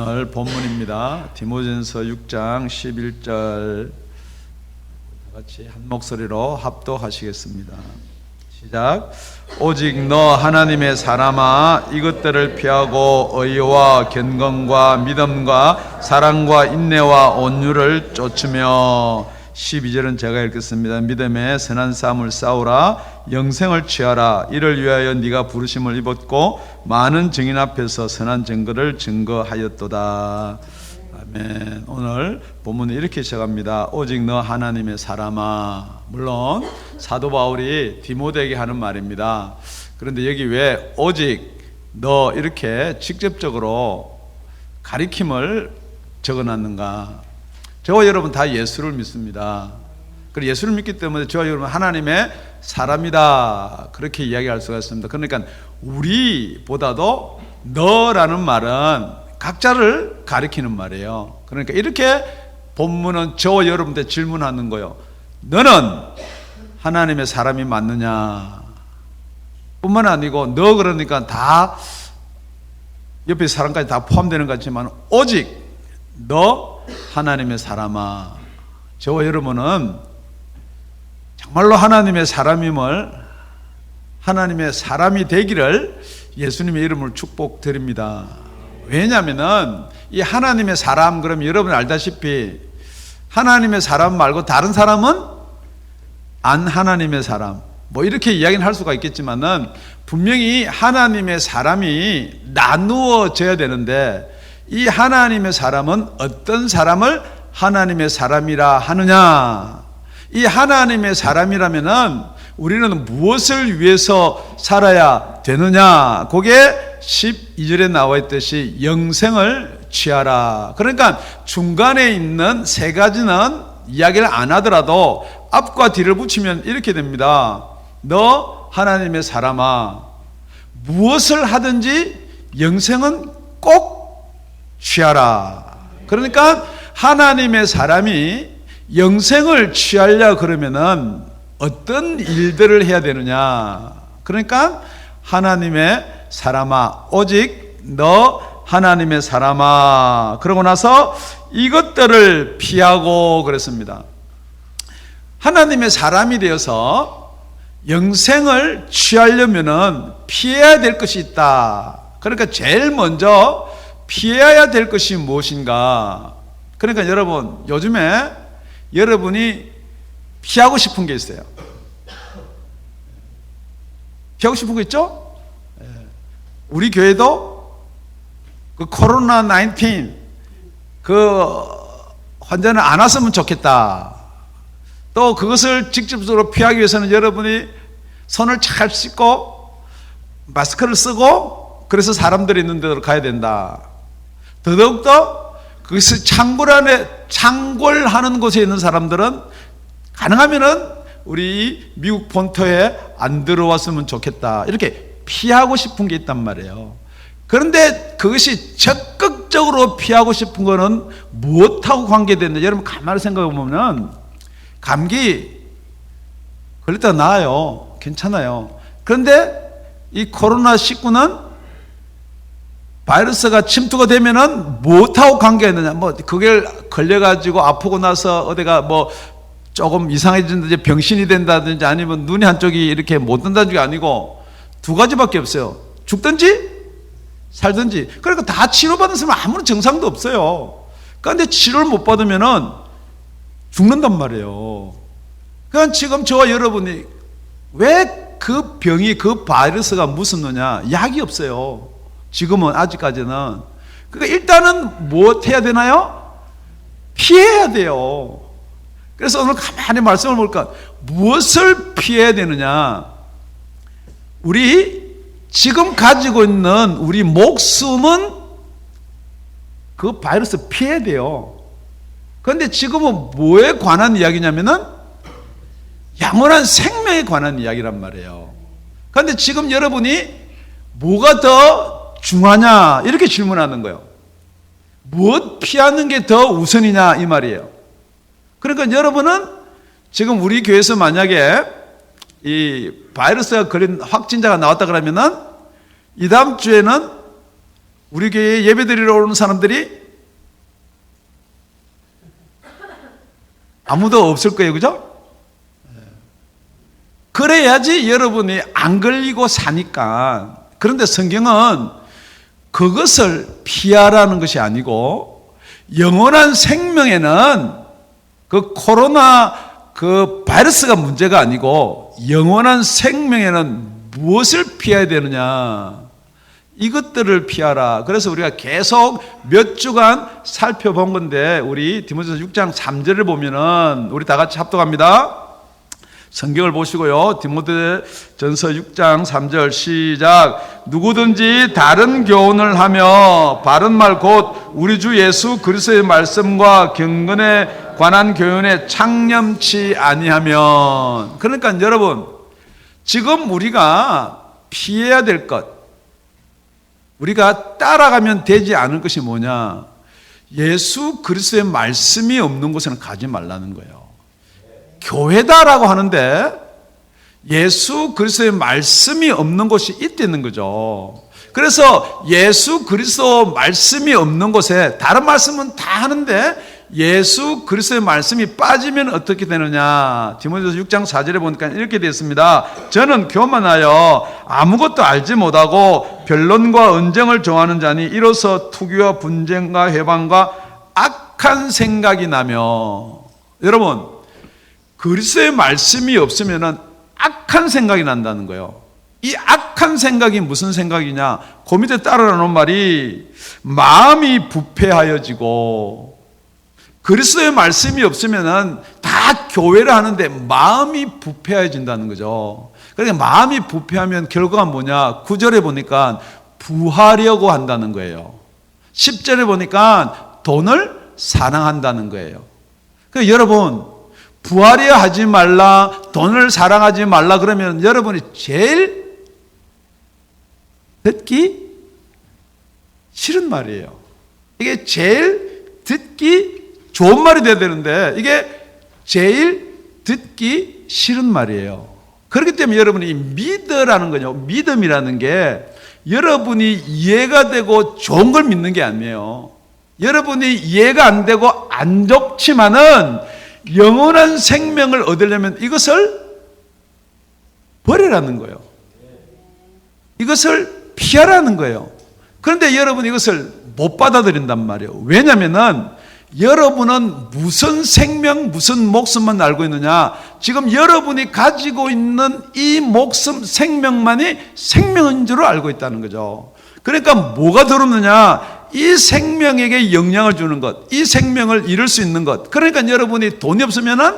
오늘 본문입니다. 디모데전서 6장 11절 같이 한 목소리로 합독하시겠습니다. 시작. 오직 너 하나님의 사람아, 이것들을 피하고 의와 견건과 믿음과 사랑과 인내와 온유를 쫓으며. 12절은 제가 읽겠습니다. 믿음의 선한 싸움을 싸우라, 영생을 취하라. 이를 위하여 네가 부르심을 입었고 많은 증인 앞에서 선한 증거를 증거하였도다. 아멘. 오늘 본문은 이렇게 시작합니다. 오직 너 하나님의 사람아. 물론 사도 바울이 디모데에게 하는 말입니다. 그런데 여기 왜 오직 너 이렇게 직접적으로 가리킴을 적어놨는가? 저와 여러분 다 예수를 믿습니다. 그리고 예수를 믿기 때문에 저와 여러분 하나님의 사람이다, 그렇게 이야기할 수가 있습니다. 그러니까 우리보다도 너라는 말은 각자를 가리키는 말이에요. 그러니까 이렇게 본문은 저와 여러분한테 질문하는 거예요. 너는 하나님의 사람이 맞느냐? 뿐만 아니고 너 그러니까 다 옆에 사람까지 다 포함되는 것 같지만 오직 너 하나님의 사람아. 저와 여러분은 정말로 하나님의 사람임을, 하나님의 사람이 되기를 예수님의 이름으로 축복드립니다. 왜냐하면은 이 하나님의 사람, 그럼 여러분 알다시피 하나님의 사람 말고 다른 사람은 안 하나님의 사람, 뭐 이렇게 이야기는 할 수가 있겠지만은 분명히 하나님의 사람이 나누어져야 되는데, 이 하나님의 사람은 어떤 사람을 하나님의 사람이라 하느냐? 이 하나님의 사람이라면은 우리는 무엇을 위해서 살아야 되느냐? 그게 12절에 나와 있듯이 영생을 취하라. 그러니까 중간에 있는 세 가지는 이야기를 안 하더라도 앞과 뒤를 붙이면 이렇게 됩니다. 너 하나님의 사람아, 무엇을 하든지 영생은 꼭 취하라. 그러니까 하나님의 사람이 영생을 취하려 그러면은 어떤 일들을 해야 되느냐? 그러니까 하나님의 사람아, 오직 너 하나님의 사람아. 그러고 나서 이것들을 피하고 그랬습니다. 하나님의 사람이 되어서 영생을 취하려면은 피해야 될 것이 있다. 그러니까 제일 먼저 피해야 될 것이 무엇인가? 그러니까 여러분, 요즘에 여러분이 피하고 싶은 게 있어요. 피하고 싶은 거 있죠? 우리 교회도 그 코로나 19 그 환자는 안 왔으면 좋겠다. 또 그것을 직접적으로 피하기 위해서는 여러분이 손을 잘 씻고 마스크를 쓰고, 그래서 사람들이 있는 데로 가야 된다. 더더욱더 그것을 창궐하는 곳에 있는 사람들은 가능하면은 우리 미국 본토에 안 들어왔으면 좋겠다. 이렇게 피하고 싶은 게 있단 말이에요. 그런데 그것이 적극적으로 피하고 싶은 거는 무엇하고 관계되는지 여러분 가만히 생각해 보면 감기 걸렸다가 나아요. 괜찮아요. 그런데 이 코로나19는 바이러스가 침투가 되면은 무엇하고 관계가 있느냐? 뭐 그게 걸려가지고 아프고 나서 어디가 뭐 조금 이상해진다든지 병신이 된다든지 아니면 눈이 한쪽이 이렇게 못 뜬다는 게 아니고 두 가지밖에 없어요. 죽든지 살든지. 그러니까 다 치료받는 사람은 아무런 증상도 없어요. 그런데 치료를 못 받으면은 죽는단 말이에요. 그러니까 지금 저와 여러분이 왜 그 병이, 그 바이러스가 무섭느냐? 약이 없어요. 지금은, 아직까지는. 그러니까 일단은 무엇 해야 되나요? 피해야 돼요. 그래서 오늘 가만히 말씀을 볼까? 무엇을 피해야 되느냐? 우리 지금 가지고 있는 우리 목숨은 그 바이러스 피해야 돼요. 그런데 지금은 뭐에 관한 이야기냐면은 영원한 생명에 관한 이야기란 말이에요. 그런데 지금 여러분이 뭐가 더 중하냐? 이렇게 질문하는 거예요. 무엇 피하는 게 더 우선이냐? 이 말이에요. 그러니까 여러분은 지금 우리 교회에서 만약에 이 바이러스가 걸린 확진자가 나왔다 그러면은 이 다음 주에는 우리 교회에 예배드리러 오는 사람들이 아무도 없을 거예요. 그죠? 그래야지 여러분이 안 걸리고 사니까. 그런데 성경은 그것을 피하라는 것이 아니고 영원한 생명에는 그 코로나 그 바이러스가 문제가 아니고 영원한 생명에는 무엇을 피해야 되느냐? 이것들을 피하라. 그래서 우리가 계속 몇 주간 살펴본 건데 우리 디모데전서 6장 3절을 보면은 우리 다 같이 합독합니다. 성경을 보시고요. 디모데전서 6장 3절 시작. 누구든지 다른 교훈을 하며 바른 말 곧 우리 주 예수 그리스도의 말씀과 경건에 관한 교훈에 창념치 아니하면. 그러니까 여러분, 지금 우리가 피해야 될 것, 우리가 따라가면 되지 않을 것이 뭐냐? 예수 그리스도의 말씀이 없는 곳에는 가지 말라는 거예요. 교회다라고 하는데 예수 그리스도의 말씀이 없는 곳이 있다는 거죠. 그래서 예수 그리스도 말씀이 없는 곳에 다른 말씀은 다 하는데 예수 그리스도의 말씀이 빠지면 어떻게 되느냐? 디모데전서 6장 4절에 보니까 이렇게 되어 있습니다. 저는 교만하여 아무것도 알지 못하고 변론과 언쟁을 좋아하는 자니 이로써 투기와 분쟁과 회방과 악한 생각이 나며. 여러분, 그리스도의 말씀이 없으면 악한 생각이 난다는 거예요. 이 악한 생각이 무슨 생각이냐? 그 밑에 따라 놓은 말이 마음이 부패하여지고, 그리스도의 말씀이 없으면 다 교회를 하는데 마음이 부패해진다는 거죠. 그러니까 마음이 부패하면 결과가 뭐냐? 9절에 보니까 부하려고 한다는 거예요. 10절에 보니까 돈을 사랑한다는 거예요. 그러니까 여러분, 부하려 하지 말라, 돈을 사랑하지 말라 그러면 여러분이 제일 듣기 싫은 말이에요. 이게 제일 듣기 좋은 말이 돼야 되는데 이게 제일 듣기 싫은 말이에요. 그렇기 때문에 여러분이 믿으라는 거죠. 믿음이라는 게 여러분이 이해가 되고 좋은 걸 믿는 게 아니에요. 여러분이 이해가 안 되고 안 좋지만은 영원한 생명을 얻으려면 이것을 버리라는 거예요. 이것을 피하라는 거예요. 그런데 여러분이 이것을 못 받아들인단 말이에요. 왜냐하면 여러분은 무슨 생명, 무슨 목숨만 알고 있느냐? 지금 여러분이 가지고 있는 이 목숨, 생명만이 생명인 줄 알고 있다는 거죠. 그러니까 뭐가 들었느냐? 이 생명에게 영향을 주는 것, 이 생명을 이룰 수 있는 것. 그러니까 여러분이 돈이 없으면은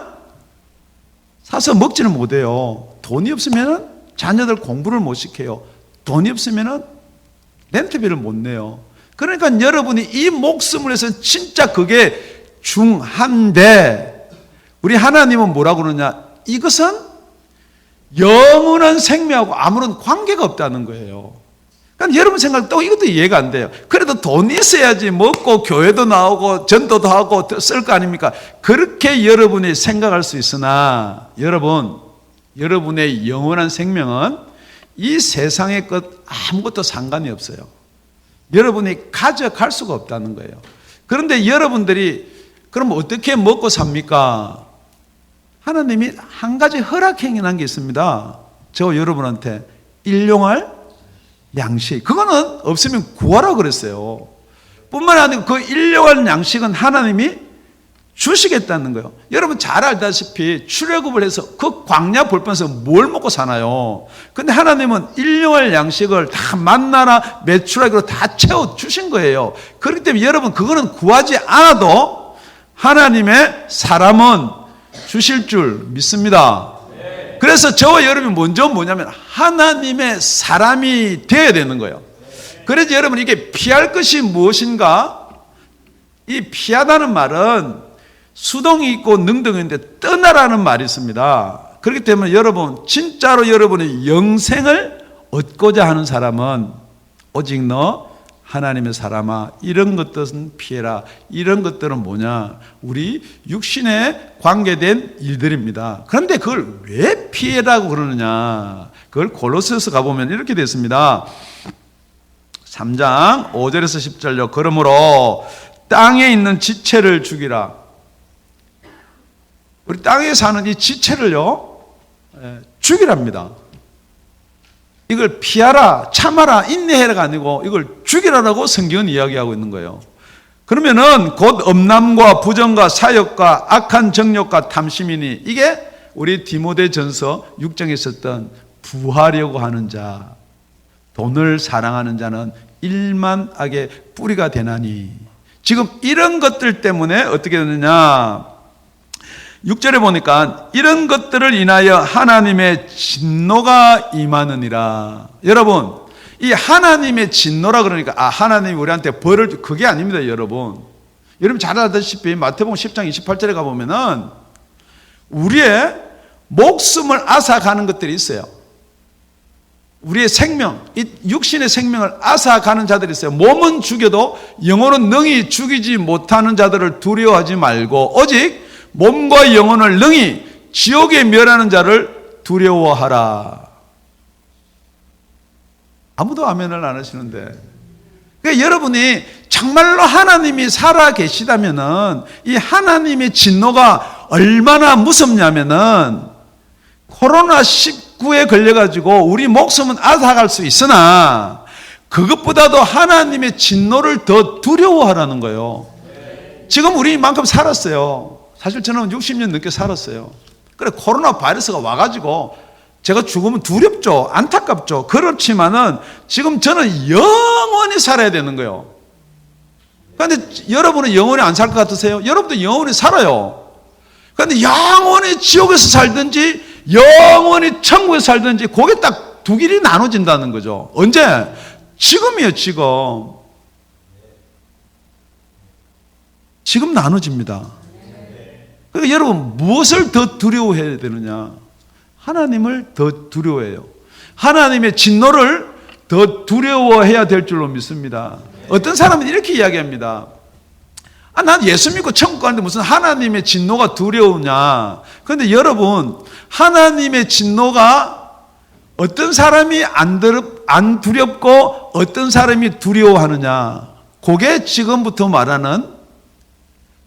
사서 먹지는 못해요. 돈이 없으면은 자녀들 공부를 못 시켜요. 돈이 없으면은 렌트비를 못 내요. 그러니까 여러분이 이 목숨을 해서 진짜 그게 중한데 우리 하나님은 뭐라고 그러냐? 이것은 영원한 생명하고 아무런 관계가 없다는 거예요. 그러니까 여러분 생각도 이것도 이해가 안 돼요. 그래도 돈이 있어야지 먹고 교회도 나오고 전도도 하고 쓸 거 아닙니까? 그렇게 여러분이 생각할 수 있으나 여러분, 여러분의 영원한 생명은 이 세상의 것 아무것도 상관이 없어요. 여러분이 가져갈 수가 없다는 거예요. 그런데 여러분들이 그럼 어떻게 먹고 삽니까? 하나님이 한 가지 허락행위한 게 있습니다. 저 여러분한테 일용할 양식. 그거는 없으면 구하라고 그랬어요. 뿐만 아니라 그 일용할 양식은 하나님이 주시겠다는 거예요. 여러분 잘 알다시피 출애굽을 해서 그 광야 볼편에서 뭘 먹고 사나요? 근데 하나님은 일용할 양식을 다 만나나 메추라기로 다 채워주신 거예요. 그렇기 때문에 여러분 그거는 구하지 않아도 하나님의 사람은 주실 줄 믿습니다. 그래서 저와 여러분이 먼저 뭐냐면 하나님의 사람이 되어야 되는 거예요. 그래서 여러분 이게 피할 것이 무엇인가? 이 피하다는 말은 수동이 있고 능동이 있는데 떠나라는 말이 있습니다. 그렇기 때문에 여러분 진짜로 여러분의 영생을 얻고자 하는 사람은 오직 너 하나님의 사람아 이런 것들은 피해라. 이런 것들은 뭐냐? 우리 육신에 관계된 일들입니다. 그런데 그걸 왜 피해라고 그러느냐? 그걸 골로새서 가보면 이렇게 됐습니다. 3장 5절에서 10절요. 그러므로 땅에 있는 지체를 죽이라. 우리 땅에 사는 이 지체를요, 죽이랍니다. 이걸 피하라, 참아라, 인내해라가 아니고 이걸 죽이라라고 성경은 이야기하고 있는 거예요. 그러면은 곧 음란과 부정과 사욕과 악한 정욕과 탐심이니, 이게 우리 디모데전서 6장에 있었던 부하려고 하는 자, 돈을 사랑하는 자는 일만 악의 뿌리가 되나니. 지금 이런 것들 때문에 어떻게 되느냐, 6절에 보니까 이런 것들을 인하여 하나님의 진노가 임하느니라. 여러분, 이 하나님의 진노라 그러니까 하나님이 우리한테 벌을 그게 아닙니다. 여러분 잘 알다시피 마태복음 10장 28절에 가보면은 우리의 목숨을 앗아가는 것들이 있어요. 우리의 생명, 이 육신의 생명을 앗아가는 자들이 있어요. 몸은 죽여도 영혼은 능히 죽이지 못하는 자들을 두려워하지 말고 오직 몸과 영혼을 능히 지옥에 멸하는 자를 두려워하라. 아무도 아멘을 안 하시는데, 그러니까 여러분이 정말로 하나님이 살아 계시다면은 이 하나님의 진노가 얼마나 무섭냐면은 코로나19에 걸려가지고 우리 목숨은 앗아갈 수 있으나 그것보다도 하나님의 진노를 더 두려워하라는 거예요. 지금 우리 이만큼 살았어요. 사실 저는 60년 넘게 살았어요. 그래, 코로나 바이러스가 와가지고 제가 죽으면 두렵죠. 안타깝죠. 그렇지만은 지금 저는 영원히 살아야 되는 거예요. 그런데 여러분은 영원히 안 살 것 같으세요? 여러분도 영원히 살아요. 그런데 영원히 지옥에서 살든지 영원히 천국에서 살든지 그게 딱 두 길이 나눠진다는 거죠. 언제? 지금이에요. 지금 나눠집니다. 그러니까 여러분 무엇을 더 두려워해야 되느냐? 하나님을 더 두려워해요. 하나님의 진노를 더 두려워해야 될 줄로 믿습니다. 어떤 사람은 이렇게 이야기합니다. 난 예수 믿고 천국 가는데 무슨 하나님의 진노가 두려우냐. 그런데 여러분, 하나님의 진노가 어떤 사람이 안 두렵고 어떤 사람이 두려워하느냐, 그게 지금부터 말하는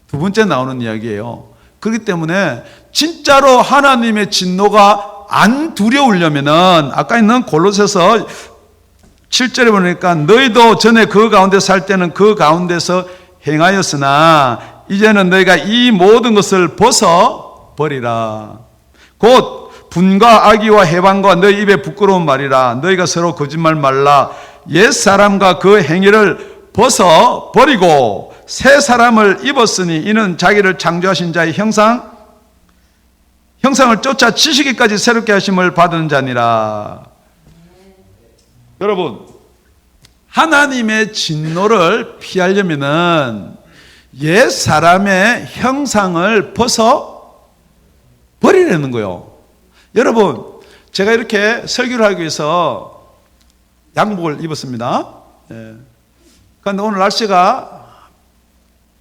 두 번째 나오는 이야기예요. 그렇기 때문에 진짜로 하나님의 진노가 안 두려우려면은 아까 있는 골로새서 7절에 보니까 너희도 전에 그 가운데 살 때는 그 가운데서 행하였으나 이제는 너희가 이 모든 것을 벗어 버리라. 곧 분과 악의와 해방과 너희 입에 부끄러운 말이라. 너희가 서로 거짓말 말라. 옛사람과 그 행위를 벗어 버리고 새 사람을 입었으니 이는 자기를 창조하신 자의 형상을 쫓아 지식이까지 새롭게 하심을 받은 자니라. 여러분, 하나님의 진노를 피하려면은 옛 사람의 형상을 벗어 버리려는 거예요. 여러분, 제가 이렇게 설교를 하기 위해서 양복을 입었습니다. 그런데 오늘 날씨가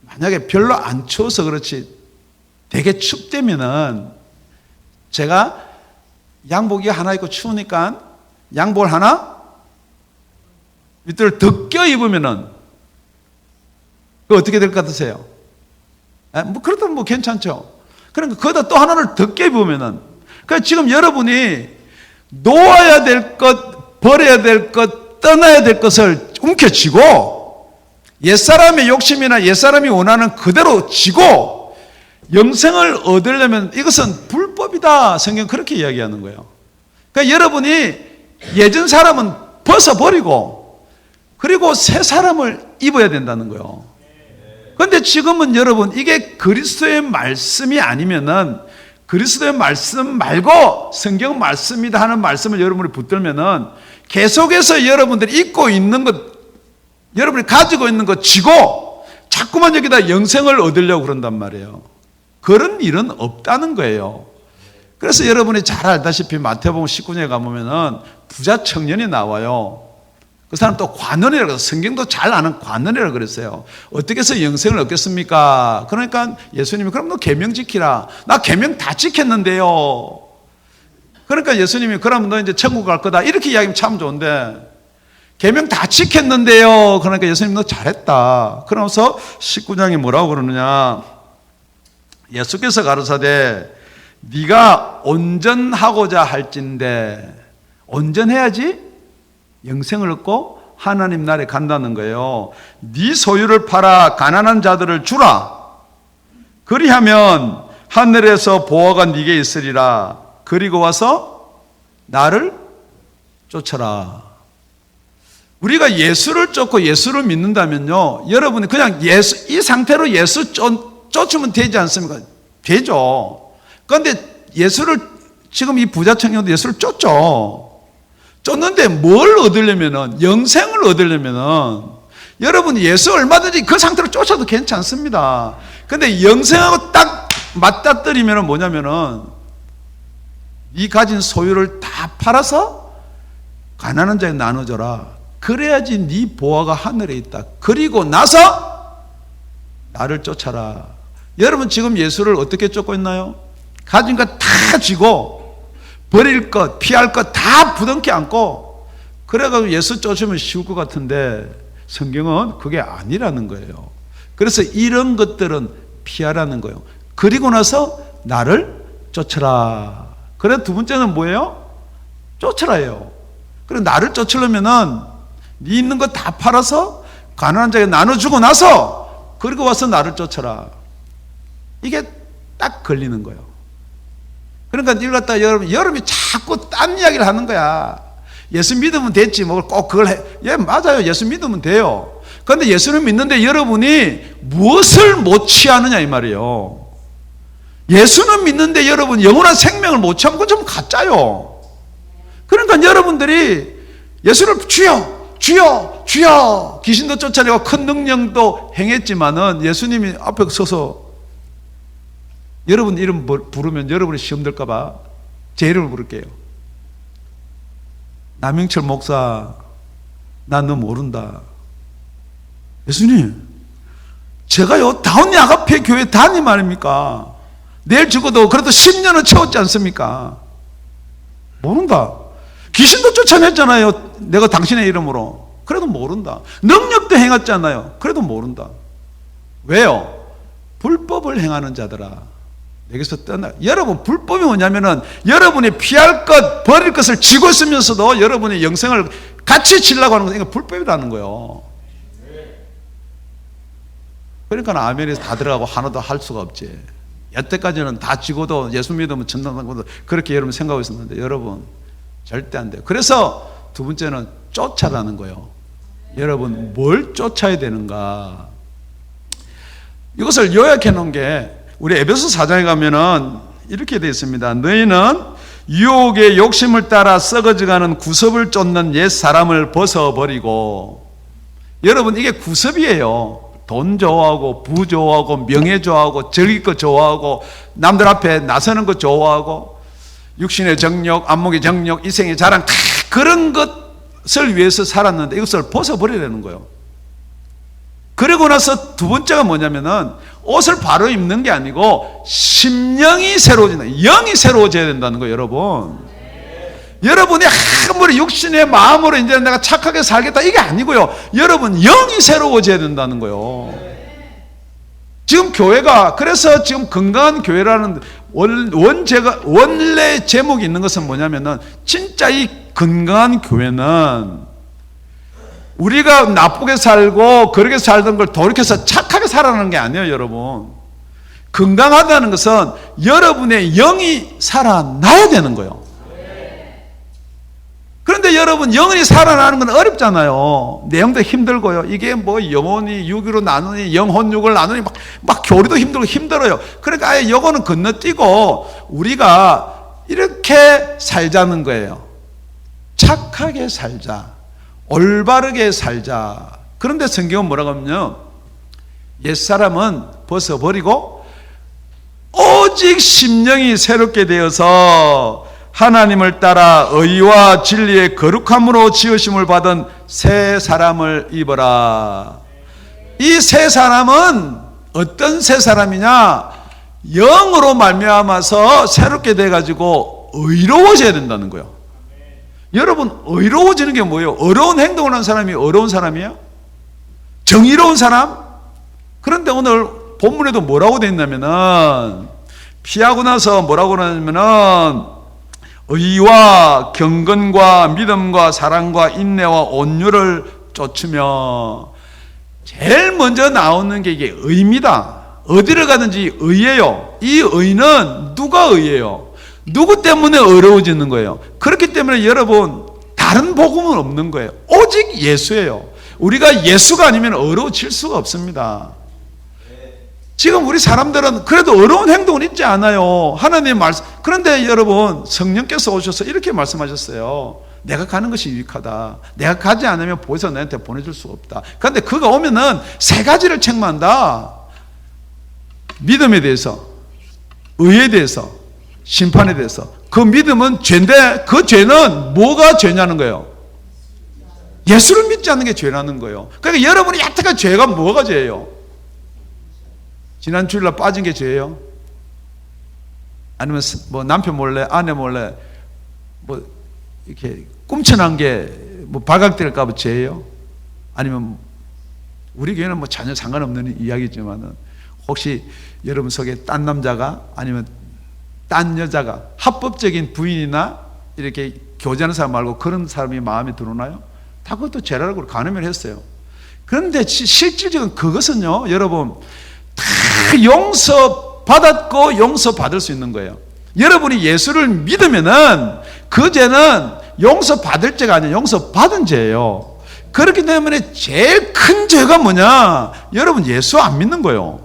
만약에 별로 안 추워서 그렇지 되게 춥다면은 제가 양복이 하나 있고 추우니까 양복을 하나 밑을 더 껴 입으면은 그 어떻게 될 것 같으세요? 뭐 그렇다면 뭐 괜찮죠. 그러니까 거기다 또 하나를 더 껴 입으면은, 그러니까 지금 여러분이 놓아야 될 것, 버려야 될 것, 떠나야 될 것을 움켜쥐고 옛사람의 욕심이나 옛사람이 원하는 그대로 지고 영생을 얻으려면 이것은 불법이다. 성경 그렇게 이야기하는 거예요. 그러니까 여러분이 예전 사람은 벗어버리고 그리고 새 사람을 입어야 된다는 거예요. 그런데 지금은 여러분 이게 그리스도의 말씀이 아니면은, 그리스도의 말씀 말고 성경 말씀이다 하는 말씀을 여러분이 붙들면은 계속해서 여러분들이 입고 있는 것, 여러분이 가지고 있는 것 지고 자꾸만 여기다 영생을 얻으려고 그런단 말이에요. 그런 일은 없다는 거예요. 그래서 여러분이 잘 알다시피 마태복음 19장에 가보면은 부자 청년이 나와요. 그 사람 또 관원이라고 해서 성경도 잘 아는 관원이라고 그랬어요. 어떻게 해서 영생을 얻겠습니까? 그러니까 예수님이 그럼 너 계명 지키라. 나 계명 다 지켰는데요. 그러니까 예수님이 그러면 너 이제 천국 갈 거다 이렇게 이야기하면 참 좋은데, 계명 다 지켰는데요. 그러니까 예수님 너 잘했다. 그러면서 19장에 뭐라고 그러느냐. 예수께서 가르사대 네가 온전하고자 할진대. 온전해야지 영생을 얻고 하나님 나라에 간다는 거예요. 네 소유를 팔아 가난한 자들을 주라. 그리하면 하늘에서 보화가 네게 있으리라. 그리고 와서 나를 쫓아라. 우리가 예수를 쫓고 예수를 믿는다면요, 여러분이 그냥 예수, 이 상태로 예수 쫓으면 되지 않습니까? 되죠. 그런데 예수를, 지금 이 부자 청년도 예수를 쫓는데 뭘 얻으려면은, 영생을 얻으려면은, 여러분이 예수 얼마든지 그 상태로 쫓아도 괜찮습니다. 근데 영생하고 딱 맞닥뜨리면은 뭐냐면은, 이 가진 소유를 다 팔아서 가난한 자에 나눠줘라. 그래야지 네 보화가 하늘에 있다. 그리고 나서 나를 쫓아라. 여러분 지금 예수를 어떻게 쫓고 있나요? 가진 것 다 쥐고 버릴 것, 피할 것 다 부둥켜 안고 그래가지고 예수 쫓으면 쉬울 것 같은데 성경은 그게 아니라는 거예요. 그래서 이런 것들은 피하라는 거예요. 그리고 나서 나를 쫓아라. 그래 두 번째는 뭐예요? 쫓아라예요. 그래 나를 쫓으려면은 네 있는 거 다 팔아서 가난한 자에게 나눠주고 나서 그리고 와서 나를 쫓아라. 이게 딱 걸리는 거예요. 그러니까 이걸 갖다 여러분이 자꾸 딴 이야기를 하는 거야. 예수 믿으면 됐지 뭐 꼭 그걸 해. 예, 맞아요. 예수 믿으면 돼요. 그런데 예수를 믿는데 여러분이 무엇을 못 취하느냐 이 말이에요. 예수는 믿는데 여러분 영원한 생명을 못 취하면 그건 좀 가짜요. 그러니까 여러분들이 예수를 주여 주여 주여 귀신도 쫓아내고 큰 능력도 행했지만은 예수님이 앞에 서서 여러분 이름 부르면 여러분이 시험 들까봐 제 이름을 부를게요. 남영철 목사 나 너 모른다. 예수님 제가요 다운약 앞에 교회 다니 말입니까? 내일 죽어도 그래도 10년은 채웠지 않습니까? 모른다. 귀신도 쫓아냈잖아요. 내가 당신의 이름으로. 그래도 모른다. 능력도 행했잖아요. 그래도 모른다. 왜요? 불법을 행하는 자들아 내게서 떠나. 여러분 불법이 뭐냐면은 여러분이 피할 것 버릴 것을 쥐고 있으면서도 여러분의 영생을 같이 지려고 하는 것은 불법이라는 거예요. 그러니까 아멘이 다 들어가고 하나도 할 수가 없지. 여태까지는 다 쥐고도 예수 믿으면 천당 가고도 그렇게 여러분 생각하고 있었는데 여러분 절대 안 돼요. 그래서 두 번째는 쫓아라는 거예요. 여러분 뭘 쫓아야 되는가? 이것을 요약해 놓은 게 우리 에베소 4장에 가면은 이렇게 되어 있습니다. 너희는 유혹의 욕심을 따라 썩어져가는 구습을 쫓는 옛 사람을 벗어버리고. 여러분 이게 구습이에요. 돈 좋아하고 부 좋아하고 명예 좋아하고 즐길 거 좋아하고 남들 앞에 나서는 거 좋아하고 육신의 정욕, 안목의 정욕, 이생의 자랑 다 그런 것을 위해서 살았는데 이것을 벗어버리라는 거예요. 그리고 나서 두 번째가 뭐냐면은 옷을 바로 입는 게 아니고 심령이 새로워진다. 영이 새로워져야 된다는 거예요, 여러분. 여러분이 아무리 육신의 마음으로 이제 내가 착하게 살겠다 이게 아니고요. 여러분 영이 새로워져야 된다는 거예요. 지금 교회가 그래서 지금 건강한 교회라는 원래 제목이 있는 것은 뭐냐면은 진짜 이 건강한 교회는 우리가 나쁘게 살고 그렇게 살던 걸 돌이켜서 착하게 살아가는 게 아니에요, 여러분. 건강하다는 것은 여러분의 영이 살아나야 되는 거예요. 그런데 여러분 영혼이 살아나는 건 어렵잖아요. 내용도 힘들고요. 이게 뭐 영혼이 육으로 나누니 영혼육을 나누니 막 교리도 힘들고 힘들어요. 그러니까 아예 영혼은 건너뛰고 우리가 이렇게 살자는 거예요. 착하게 살자. 올바르게 살자. 그런데 성경은 뭐라고 하면요, 옛사람은 벗어버리고 오직 심령이 새롭게 되어서 하나님을 따라 의와 진리의 거룩함으로 지으심을 받은 새 사람을 입어라. 이 새 사람은 어떤 새 사람이냐? 영으로 말미암아서 새롭게 돼가지고 의로워져야 된다는 거예요. 여러분, 의로워지는 게 뭐예요? 어려운 행동을 하는 사람이 어려운 사람이에요? 정의로운 사람? 그런데 오늘 본문에도 뭐라고 되어 있냐면은, 피하고 나서 뭐라고 하냐면은, 의와 경건과 믿음과 사랑과 인내와 온유를 쫓으며, 제일 먼저 나오는 게 이게 의입니다. 어디를 가든지 의예요. 이 의는 누가 의예요? 누구 때문에 어려워지는 거예요? 그렇기 때문에 여러분, 다른 복음은 없는 거예요. 오직 예수예요. 우리가 예수가 아니면 어려워질 수가 없습니다. 지금 우리 사람들은 그래도 어려운 행동은 있지 않아요. 하나님의 말씀. 그런데 여러분, 성령께서 오셔서 이렇게 말씀하셨어요. 내가 가는 것이 유익하다. 내가 가지 않으면 보혜사 너한테 보내줄 수가 없다. 그런데 그가 오면은 세 가지를 책망한다. 믿음에 대해서, 의에 대해서, 심판에 대해서. 그 믿음은 죄인데 그 죄는 뭐가 죄냐는 거예요. 예수를 믿지 않는 게 죄라는 거예요. 그러니까 여러분이 여태까지 죄가 뭐가 죄예요? 지난 주일날 빠진 게 죄예요? 아니면 뭐 남편 몰래, 아내 몰래 뭐 이렇게 꿈쳐난 게 뭐 발각될까 봐 죄예요? 아니면 우리 교회는 뭐 전혀 상관없는 이야기지만은 혹시 여러분 속에 딴 남자가 아니면 딴 여자가 합법적인 부인이나 이렇게 교제하는 사람 말고 그런 사람이 마음에 들어오나요? 다 그것도 죄라고 가늠을 했어요. 그런데 실질적인 그것은요, 여러분, 다 용서받았고 용서받을 수 있는 거예요. 여러분이 예수를 믿으면은 그 죄는 용서받을 죄가 아니라 용서받은 죄예요. 그렇기 때문에 제일 큰 죄가 뭐냐? 여러분, 예수 안 믿는 거예요.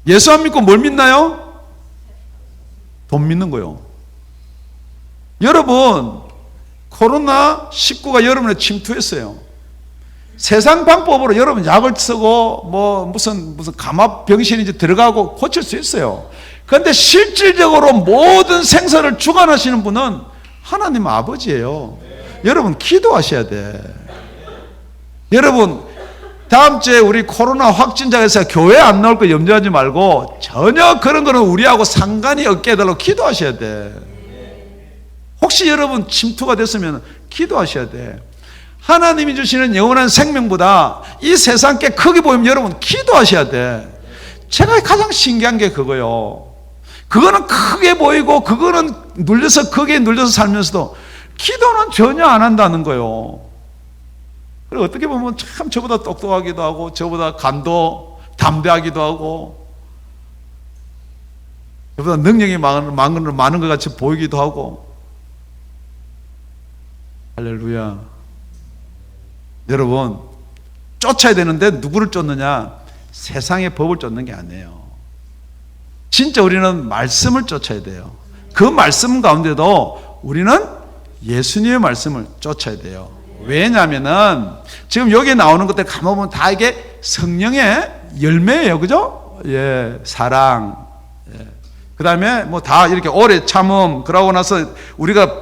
예수 안 믿고 뭘 믿나요? 돈 믿는 거예요. 여러분, 코로나19가 여러분을 침투했어요. 세상 방법으로 여러분 약을 쓰고 뭐 무슨 감압 병신인지 들어가고 고칠 수 있어요. 그런데 실질적으로 모든 생사를 주관하시는 분은 하나님 아버지예요. 여러분, 기도하셔야 돼. 여러분, 다음 주에 우리 코로나 확진자가 있어서 교회 안 나올 거 염려하지 말고 전혀 그런 거는 우리하고 상관이 없게 해달라고 기도하셔야 돼. 혹시 여러분 침투가 됐으면 기도하셔야 돼. 하나님이 주시는 영원한 생명보다 이 세상 게 크게 보이면 여러분 기도하셔야 돼. 제가 가장 신기한 게 그거요. 그거는 크게 보이고 그거는 눌려서 거기에 눌려서 살면서도 기도는 전혀 안 한다는 거예요. 그리고 어떻게 보면 참 저보다 똑똑하기도 하고 저보다 간도 담대하기도 하고 저보다 능력이 많은 것 같이 보이기도 하고. 할렐루야. 여러분, 쫓아야 되는데 누구를 쫓느냐? 세상의 법을 쫓는 게 아니에요. 진짜 우리는 말씀을 쫓아야 돼요. 그 말씀 가운데도 우리는 예수님의 말씀을 쫓아야 돼요. 왜냐하면은 지금 여기에 나오는 것들 가만보면 다 이게 성령의 열매예요. 그죠? 예, 사랑. 예. 그 다음에 뭐 다 이렇게 오래 참음, 그러고 나서 우리가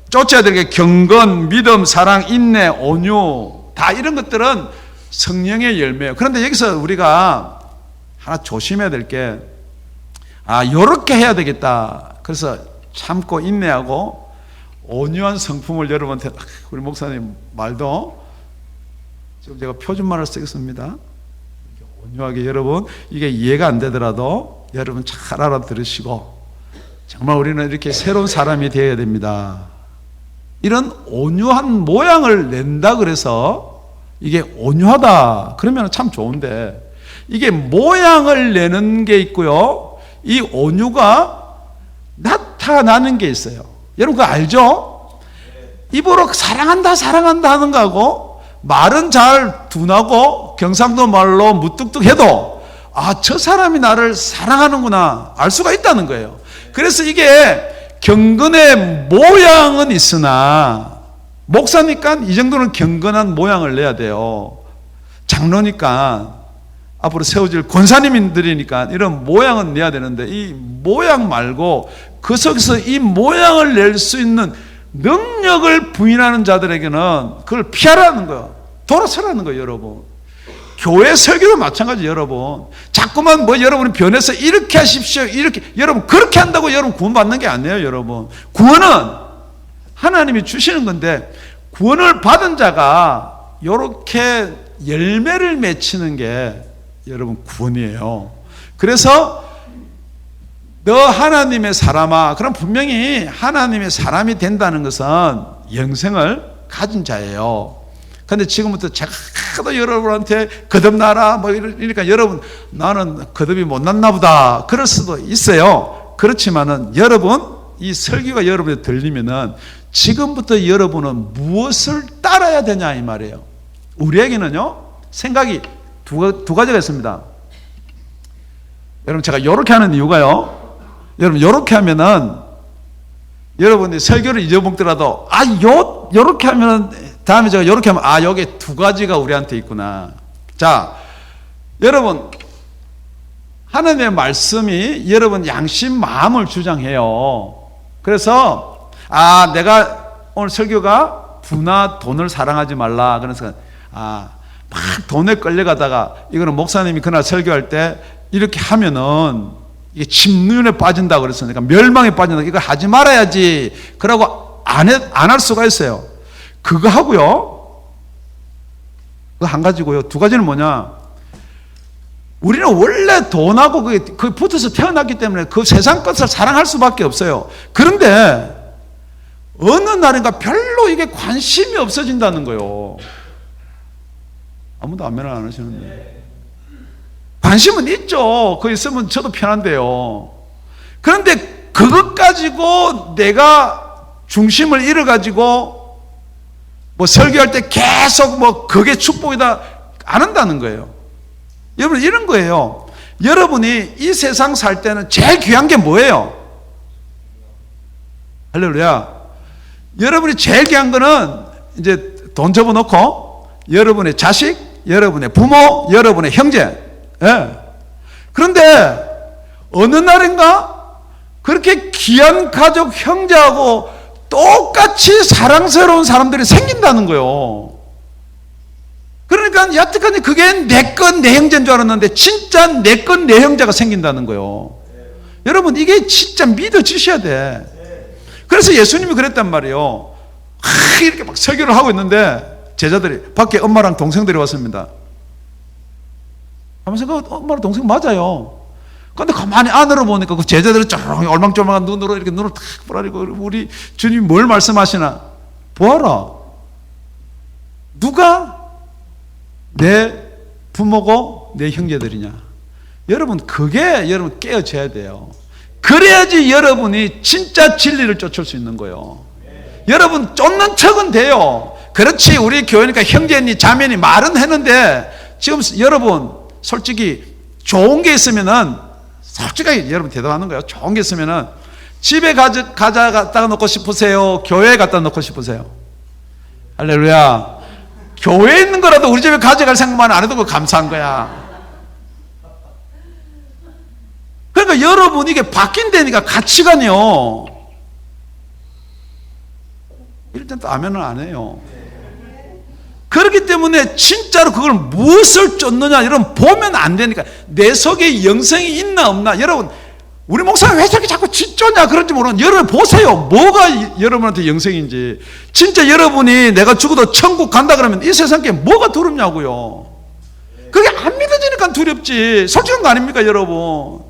쫓아야 될 게 경건, 믿음, 사랑, 인내, 온유, 다 이런 것들은 성령의 열매예요. 그런데 여기서 우리가 하나 조심해야 될 게, 요렇게 해야 되겠다. 그래서 참고 인내하고 온유한 성품을 여러분한테, 우리 목사님 말도 지금 제가 표준말을 쓰겠습니다. 온유하게 여러분, 이게 이해가 안 되더라도 여러분 잘 알아들으시고, 정말 우리는 이렇게 새로운 사람이 되어야 됩니다. 이런 온유한 모양을 낸다 그래서 이게 온유하다 그러면 참 좋은데, 이게 모양을 내는 게 있고요, 이 온유가 나타나는 게 있어요. 여러분 그거 알죠? 입으로 사랑한다 사랑한다 하는 거하고 말은 잘 둔하고 경상도 말로 무뚝뚝해도 저 사람이 나를 사랑하는구나 알 수가 있다는 거예요. 그래서 이게 경건의 모양은 있으나, 목사니까 이 정도는 경건한 모양을 내야 돼요. 장로니까 앞으로 세워질 권사님들이니까 이런 모양은 내야 되는데, 이 모양 말고 그 속에서 이 모양을 낼 수 있는 능력을 부인하는 자들에게는 그걸 피하라는 거예요. 돌아서라는 거예요. 여러분, 교회 설교도 마찬가지. 여러분 자꾸만 뭐 여러분이 변해서 이렇게 하십시오, 이렇게, 여러분 그렇게 한다고 여러분 구원받는 게 아니에요. 여러분 구원은 하나님이 주시는 건데, 구원을 받은 자가 이렇게 열매를 맺히는 게 여러분 구원이에요. 그래서 너 하나님의 사람아, 그럼 분명히 하나님의 사람이 된다는 것은 영생을 가진 자예요. 근데 지금부터 제가 하도 여러분한테 거듭나라 뭐 이러니까 여러분 나는 거듭이 못났나 보다 그럴 수도 있어요. 그렇지만은 여러분 이 설교가 여러분에 들리면은 지금부터 여러분은 무엇을 따라야 되냐 이 말이에요. 우리에게는요 생각이 두 가지가 있습니다. 여러분 제가 이렇게 하는 이유가요, 여러분 이렇게 하면은 여러분이 설교를 잊어먹더라도 요렇게 하면은 다음에 제가 이렇게 하면 여기 두 가지가 우리한테 있구나. 자, 여러분 하나님의 말씀이 여러분 양심 마음을 주장해요. 그래서 내가 오늘 설교가 부나 돈을 사랑하지 말라. 그래서 막 돈에 끌려가다가 이거는 목사님이 그날 설교할 때 이렇게 하면은 이게 침륜에 빠진다 그랬으니까 멸망에 빠진다. 이거 하지 말아야지. 그러고 안 할 수가 있어요. 그거 하고요. 그거 한 가지고요. 두 가지는 뭐냐? 우리는 원래 돈하고 그게 붙어서 태어났기 때문에 그 세상 것을 사랑할 수밖에 없어요. 그런데 어느 날인가 별로 이게 관심이 없어진다는 거예요. 아무도 아멘을 안 하시는데. 관심은 있죠. 그거 있으면 저도 편한데요. 그런데 그것 가지고 내가 중심을 잃어가지고 뭐 설교할 때 계속 뭐 그게 축복이다 안 한다는 거예요. 여러분 이런 거예요. 여러분이 이 세상 살 때는 제일 귀한 게 뭐예요? 할렐루야. 여러분이 제일 귀한 거는 이제 돈 접어놓고 여러분의 자식, 여러분의 부모, 여러분의 형제. 예. 그런데 어느 날인가 그렇게 귀한 가족 형제하고 똑같이 사랑스러운 사람들이 생긴다는 거예요. 그러니까 여태까지 그게 내 건 내 형제인 줄 알았는데 진짜 내 건 내 형제가 생긴다는 거예요. 여러분 이게 진짜 믿어지셔야 돼. 그래서 예수님이 그랬단 말이에요. 이렇게 막 설교를 하고 있는데 제자들이 밖에 엄마랑 동생들이 왔습니다. 하면서 그 엄마랑 동생 맞아요. 근데 가만히 안으로 보니까 그 제자들이 쩌렁 얼망졸망한 눈으로 이렇게 눈을 탁 보라리고 우리 주님이 뭘 말씀하시나 보아라. 누가 내 부모고 내 형제들이냐. 여러분 그게 여러분 깨어져야 돼요. 그래야지 여러분이 진짜 진리를 쫓을 수 있는 거예요. 여러분 쫓는 척은 돼요. 그렇지 우리 교회니까 형제니 자매니 말은 했는데 지금 여러분 솔직히 좋은 게 있으면은 솔직하게 여러분 대답하는 거예요. 좋은 게 있으면은 집에 갖다가 놓고 싶으세요? 교회에 갖다 놓고 싶으세요? 할렐루야. 교회에 있는 거라도 우리 집에 가져갈 생각만 안 해도 그거 감사한 거야. 그러니까 여러분 이게 바뀐다니까 가치관이요. 이럴 땐 또 아멘을 안 해요. 그렇기 때문에 진짜로 그걸 무엇을 쫓느냐 여러분 보면 안 되니까 내 속에 영성이 있나 없나. 여러분 우리 목사가 왜 저렇게 자꾸 쫓냐 그런지 모르는 여러분 보세요. 뭐가 여러분한테 영성인지. 진짜 여러분이 내가 죽어도 천국 간다 그러면 이 세상에 뭐가 두렵냐고요. 그게 안 믿어지니까 두렵지. 솔직한 거 아닙니까 여러분.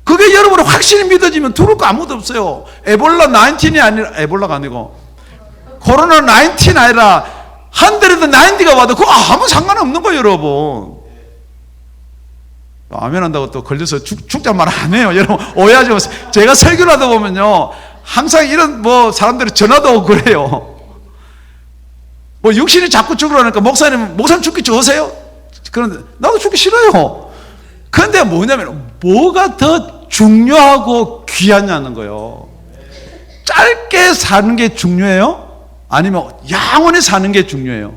그게 여러분이 확실히 믿어지면 두려울 거 아무것도 없어요. 에볼라 19이 아니라 에볼라가 아니고 코로나 19 아니라 190가 와도 그거 아무 상관없는 거예요 여러분. 아멘 한다고 또 걸려서 죽자 말 안 해요. 여러분 오해하지 마세요. 제가 설교를 하다 보면요 항상 이런 뭐 사람들이 전화도 오고 그래요. 뭐 육신이 자꾸 죽으라니까 목사님 죽기 좋으세요? 그런데 나도 죽기 싫어요. 그런데 뭐냐면 뭐가 더 중요하고 귀하냐는 거예요. 짧게 사는 게 중요해요? 아니면 영원히 사는 게 중요해요?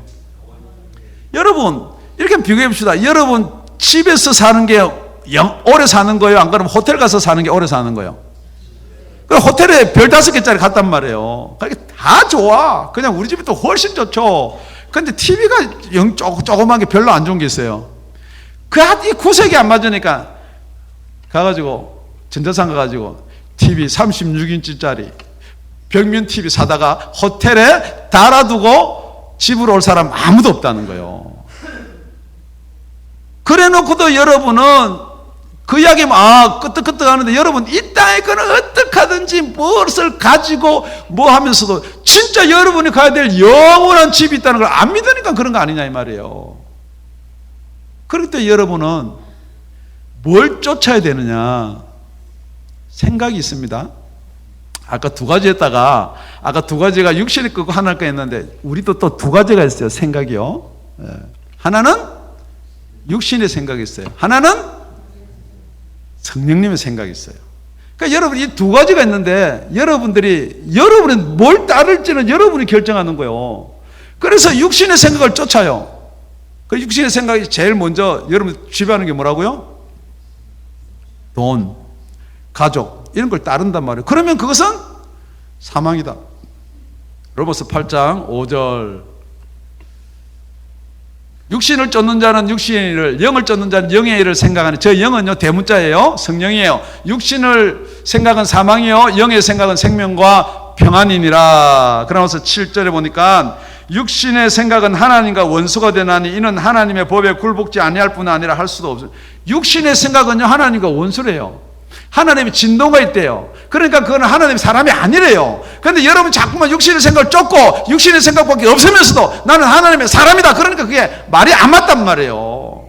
여러분 이렇게 비교해 봅시다. 여러분 집에서 사는 게 오래 사는 거예요? 안 그러면 호텔 가서 사는 게 오래 사는 거예요? 그럼 호텔에 별 5개짜리 갔단 말이에요. 그게 다 좋아. 그냥 우리 집이 또 훨씬 좋죠. 근데 TV가 조그만 게 별로 안 좋은 게 있어요. 이 구색이 안 맞으니까 가가지고 전자상 가가지고 TV 36인치짜리 벽면 TV 사다가 호텔에 달아두고 집으로 올 사람 아무도 없다는 거예요. 그래 놓고도 여러분은 그 이야기 끄떡끄떡 하는데 여러분 이 땅에 거는 어떻게 하든지 무엇을 가지고 뭐 하면서도 진짜 여러분이 가야 될 영원한 집이 있다는 걸 안 믿으니까 그런 거 아니냐 이 말이에요. 그럴 때 여러분은 뭘 쫓아야 되느냐? 생각이 있습니다. 아까 두 가지 했다가 아까 두 가지가 육신이 끄고 하나일 거 했는데 우리도 또 두 가지가 있어요. 생각이요. 하나는 육신의 생각이 있어요. 하나는 성령님의 생각이 있어요. 그러니까 여러분 이 두 가지가 있는데 여러분이 뭘 따를지는 여러분이 결정하는 거예요. 그래서 육신의 생각을 쫓아요. 그 육신의 생각이 제일 먼저 여러분 지배하는 게 뭐라고요? 돈, 가족 이런 걸 따른단 말이에요. 그러면 그것은 사망이다. 로마서 8장 5절 육신을 쫓는 자는 육신의 일을, 영을 쫓는 자는 영의 일을 생각하는. 저 영은요 대문자예요. 성령이에요. 육신을 생각은 사망이요 영의 생각은 생명과 평안이니라. 그러면서 7절에 보니까 육신의 생각은 하나님과 원수가 되나니 이는 하나님의 법에 굴복지 아니할 뿐 아니라 할 수도 없어요. 육신의 생각은요 하나님과 원수래요. 하나님이 진동가 있대요. 그러니까 그거는 하나님의 사람이 아니래요. 그런데 여러분 자꾸만 육신의 생각을 쫓고 육신의 생각밖에 없으면서도 나는 하나님의 사람이다. 그러니까 그게 말이 안 맞단 말이에요.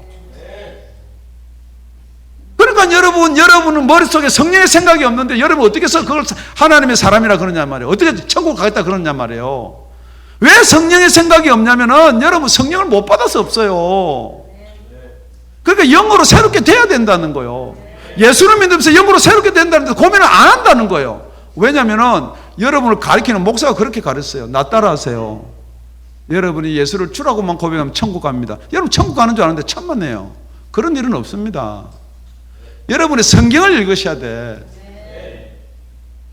그러니까 여러분은 머릿속에 성령의 생각이 없는데 여러분 어떻게 해서 그걸 하나님의 사람이라 그러냐 말이에요. 어떻게 천국 가겠다 그러냐 말이에요. 왜 성령의 생각이 없냐면은 여러분 성령을 못 받아서 없어요. 그러니까 영으로 새롭게 돼야 된다는 거예요. 예수를 믿으면서 영으로 새롭게 된다는데 고민을 안 한다는 거예요. 왜냐면은 여러분을 가르치는 목사가 그렇게 가르쳤어요. 나 따라하세요. 여러분이 예수를 주라고만 고백하면 천국 갑니다. 여러분 천국 가는 줄 아는데 천만에요. 그런 일은 없습니다. 여러분이 성경을 읽으셔야 돼.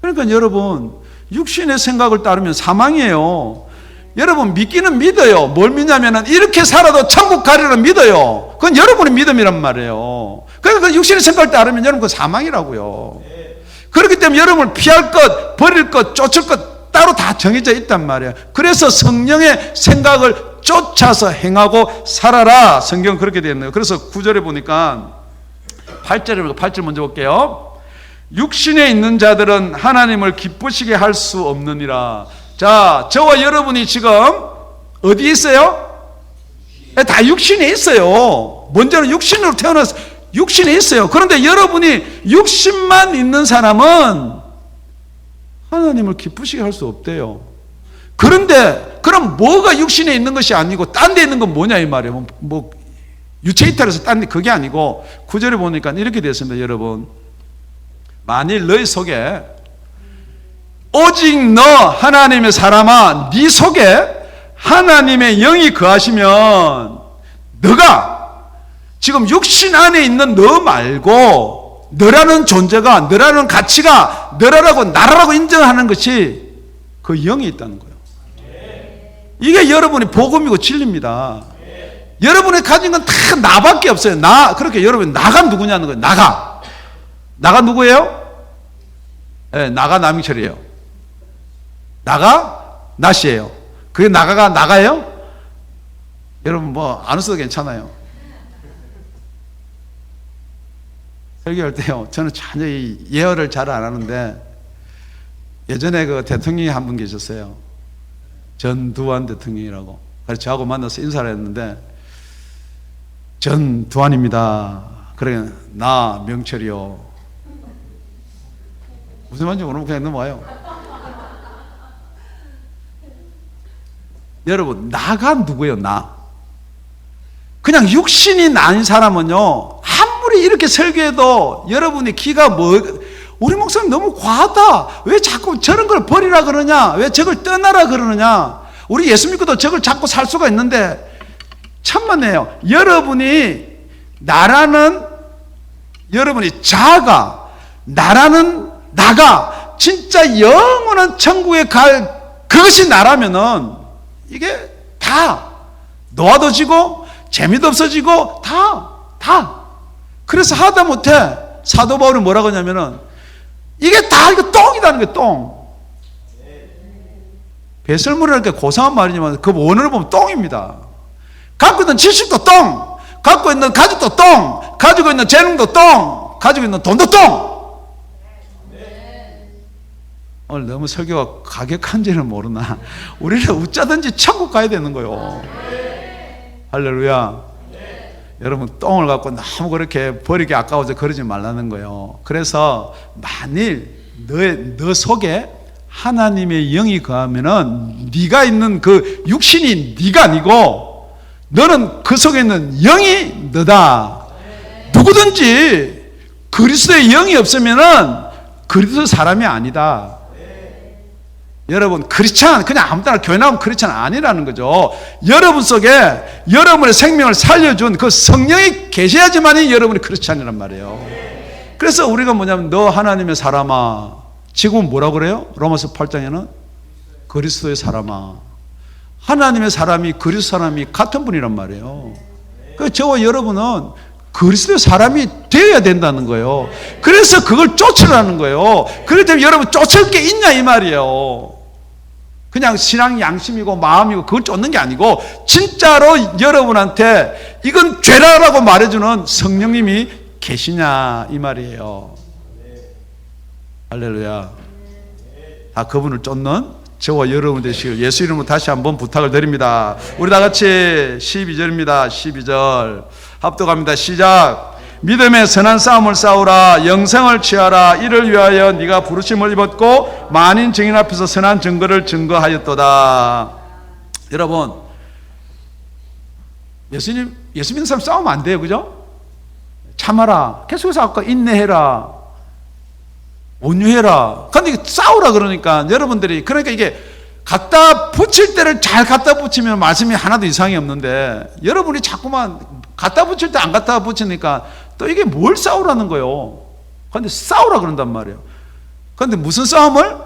그러니까 여러분 육신의 생각을 따르면 사망이에요. 여러분 믿기는 믿어요. 뭘 믿냐면은 이렇게 살아도 천국 가리라 믿어요. 그건 여러분의 믿음이란 말이에요. 그러니까 그 육신의 생각을 따르면 여러분 그 사망이라고요. 그렇기 때문에 여러분을 피할 것, 버릴 것, 쫓을 것 따로 다 정해져 있단 말이에요. 그래서 성령의 생각을 쫓아서 행하고 살아라. 성경은 그렇게 되어 있네요. 그래서 9절에 보니까 8절 먼저 볼게요. 육신에 있는 자들은 하나님을 기쁘시게 할 수 없느니라. 자, 저와 여러분이 지금 어디에 있어요? 다 육신에 있어요. 먼저는 육신으로 태어나서 육신에 있어요. 그런데 여러분이 육신만 있는 사람은 하나님을 기쁘시게 할 수 없대요. 그런데 그럼 뭐가 육신에 있는 것이 아니고 딴 데 있는 건 뭐냐 이 말이에요. 뭐 유체 이탈해서 딴 데 그게 아니고 9절에 보니까 이렇게 되어 있습니다. 여러분 만일 너희 속에 오직 너 하나님의 사람아 네 속에 하나님의 영이 거하시면 너가 지금 육신 안에 있는 너 말고 너라는 존재가 너라는 가치가 너라고 나라라고 인정하는 것이 그 영이 있다는 거예요. 이게 여러분의 복음이고 진리입니다. 여러분이 가진 건 다 나밖에 없어요. 나. 그렇게 여러분 나가 누구냐는 거예요. 나가 누구예요? 네, 나가 남인철이에요. 나가 나씨예요. 그게 나가가 나가예요? 여러분 뭐 안 웃어도 괜찮아요. 설교할 때요. 저는 전혀 이 예언을 잘 안 하는데 예전에 그 대통령이 한 분 계셨어요. 전두환 대통령이라고. 그래서 저하고 만나서 인사를 했는데 전두환입니다. 그래 나 명철이요. 무슨 말인지 모르면 그냥 넘어와요. 여러분 나가 누구예요? 나. 그냥 육신이 난 사람은요 아무리 이렇게 설교해도 여러분이 기가 우리 목사님 너무 과하다. 왜 자꾸 저런 걸 버리라 그러냐? 왜 저걸 떠나라 그러느냐? 우리 예수 믿고도 저걸 자꾸 살 수가 있는데 천만에요. 여러분이 나라는 여러분이 자아가 나라는 나가 진짜 영원한 천국에 갈 그것이 나라면은 이게 다 노화도 지고 재미도 없어지고 다 그래서 하다못해 사도 바울이 뭐라고 하냐면은 이게 다 이거 똥이라는 거예요. 똥. 배설물이라는 게 고상한 말이지만 그 원어를 보면 똥입니다. 갖고 있는 지식도 똥, 갖고 있는 가족도 똥, 가지고 있는 재능도 똥, 가지고 있는 돈도 똥. 오늘 너무 설교가 가격한지는 모르나 우리는 어쩌든지 천국 가야 되는 거요. 할렐루야. 여러분 똥을 갖고 너무 그렇게 버리기 아까워서 그러지 말라는 거예요. 그래서 만일 너 속에 하나님의 영이 거하면은 네가 있는 그 육신이 네가 아니고 너는 그 속에 있는 영이 너다. 누구든지 그리스도의 영이 없으면은 그리스도 사람이 아니다. 여러분 크리스찬 그냥 아무 때나 교회 나오면 크리스찬 아니라는 거죠. 여러분 속에 여러분의 생명을 살려준 그 성령이 계셔야지만이 여러분이 크리스찬이란 말이에요. 그래서 우리가 뭐냐면 너 하나님의 사람아, 지금은 뭐라고 그래요? 로마서 8장에는 그리스도의 사람아. 하나님의 사람이 그리스도 사람이 같은 분이란 말이에요. 그래서 저와 여러분은 그리스도의 사람이 되어야 된다는 거예요. 그래서 그걸 쫓으라는 거예요. 그렇기 때문에 여러분 쫓을 게 있냐 이 말이에요. 그냥 신앙 양심이고 마음이고 그걸 쫓는 게 아니고 진짜로 여러분한테 이건 죄라라고 말해주는 성령님이 계시냐 이 말이에요. 할렐루야. 다 그분을 쫓는 저와 여러분 되시길 예수 이름으로 다시 한번 부탁을 드립니다. 우리 다 같이 12절입니다. 12절 합독합니다. 시작. 믿음의 선한 싸움을 싸우라. 영생을 취하라. 이를 위하여 네가 부르심을 입었고 만인 증인 앞에서 선한 증거를 증거하였도다. 여러분 예수 믿는 사람 싸우면 안 돼요. 그죠? 참아라. 계속해서 아까 인내해라. 온유해라. 근데 싸우라 그러니까 여러분들이 그러니까 이게 갖다 붙일 때를 잘 갖다 붙이면 말씀이 하나도 이상이 없는데 여러분이 자꾸만 갖다 붙일 때 안 갖다 붙이니까 또 이게 뭘 싸우라는 거예요. 그런데 싸우라 그런단 말이에요. 그런데 무슨 싸움을?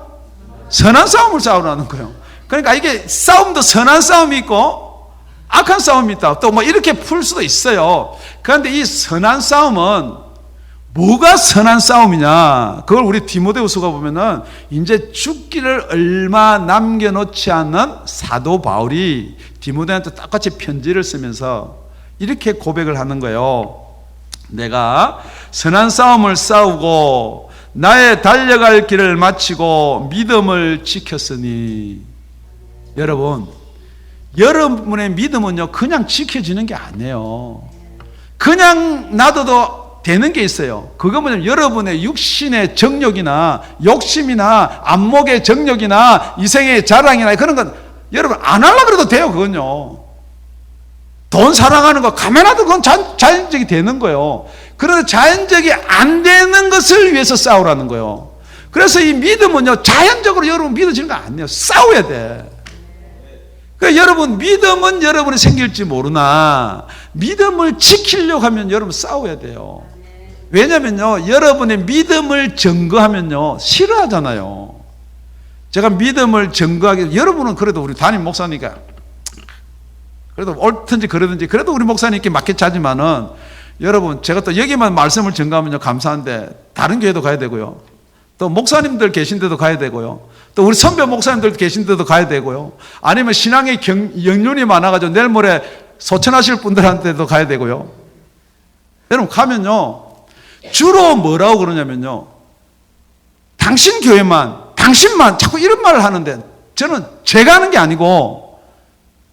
선한 싸움을 싸우라는 거예요. 그러니까 이게 싸움도 선한 싸움이 있고 악한 싸움이 있다. 또 뭐 이렇게 풀 수도 있어요. 그런데 이 선한 싸움은 뭐가 선한 싸움이냐? 그걸 우리 디모데후서가 보면은 이제 죽기를 얼마 남겨놓지 않는 사도 바울이 디모데한테 똑같이 편지를 쓰면서 이렇게 고백을 하는 거예요. 내가 선한 싸움을 싸우고 나의 달려갈 길을 마치고 믿음을 지켰으니. 여러분, 여러분의 믿음은요 그냥 지켜지는 게 아니에요. 그냥 놔둬도 되는 게 있어요. 그건 뭐냐면 여러분의 육신의 정욕이나 욕심이나 안목의 정욕이나 이생의 자랑이나 그런 건 여러분 안 하려고 해도 돼요. 그건요. 돈 사랑하는 거 가만하도 그건 자연적이 되는 거예요. 그런데 자연적이 안 되는 것을 위해서 싸우라는 거예요. 그래서 이 믿음은요 자연적으로 여러분 믿어지는 거 아니에요. 싸워야 돼. 그러니까 여러분 믿음은 여러분이 생길지 모르나 믿음을 지키려고 하면 여러분 싸워야 돼요. 왜냐면요 여러분의 믿음을 증거하면요 싫어하잖아요. 제가 믿음을 증거하기, 여러분은 그래도 우리 담임 목사니까 그래도 옳든지 그러든지 그래도 우리 목사님께 맞게 차지만은 여러분 제가 또 여기만 말씀을 증거하면요 감사한데 다른 교회도 가야 되고요, 또 목사님들 계신 데도 가야 되고요, 또 우리 선배 목사님들 계신 데도 가야 되고요, 아니면 신앙의 연륜이 많아가지고 내일 모레 소천하실 분들한테도 가야 되고요. 여러분 가면요 주로 뭐라고 그러냐면요 당신 교회만 당신만 자꾸 이런 말을 하는데 저는 제가 하는 게 아니고